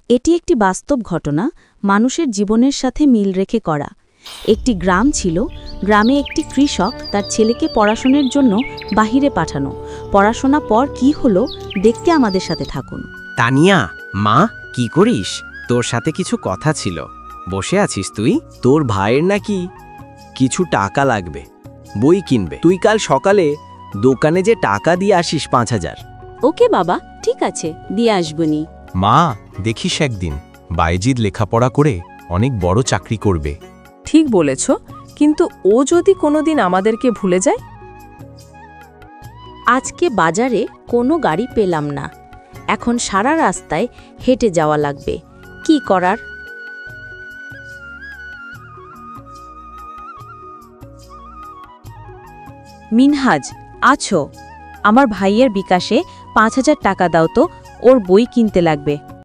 এটি একটি বাস্তব ঘটনা, মানুষের জীবনের সাথে মিল রেখে করা। একটি গ্রাম ছিল, গ্রামে একটি কৃষক তার ছেলেকে পড়াশোনার জন্য বাহিরে পাঠানো। পড়াশোনা পর কি হলো দেখতে আমাদের সাথে থাকুন। তানিয়া, মা, কি করিস? তোর সাথে কিছু কথা ছিল। বসে আছিস তুই? তোর ভাইয়ের নাকি কিছু টাকা লাগবে, বই কিনবে। তুই কাল সকালে দোকানে যে টাকা দিয়ে আসিস ৫,০০০। ওকে বাবা, ঠিক আছে, দিয়ে আসবনি। মা, দেখিস একদিন বাইজিদ লেখাপড়া করে অনেক বড় চাকরি করবে। ঠিক বলেছ, কিন্তু ও যদি কোনোদিন আমাদেরকে ভুলে যায়? আজকে বাজারে কোনো গাড়ি পেলাম না, এখন সারা রাস্তায় হেঁটে যাওয়া লাগবে। কি করার? মিনহাজ, আছো? আমার ভাইয়ের বিকাশে ৫,০০০ টাকা দাও তো, ওর বই কিনতে লাগবে।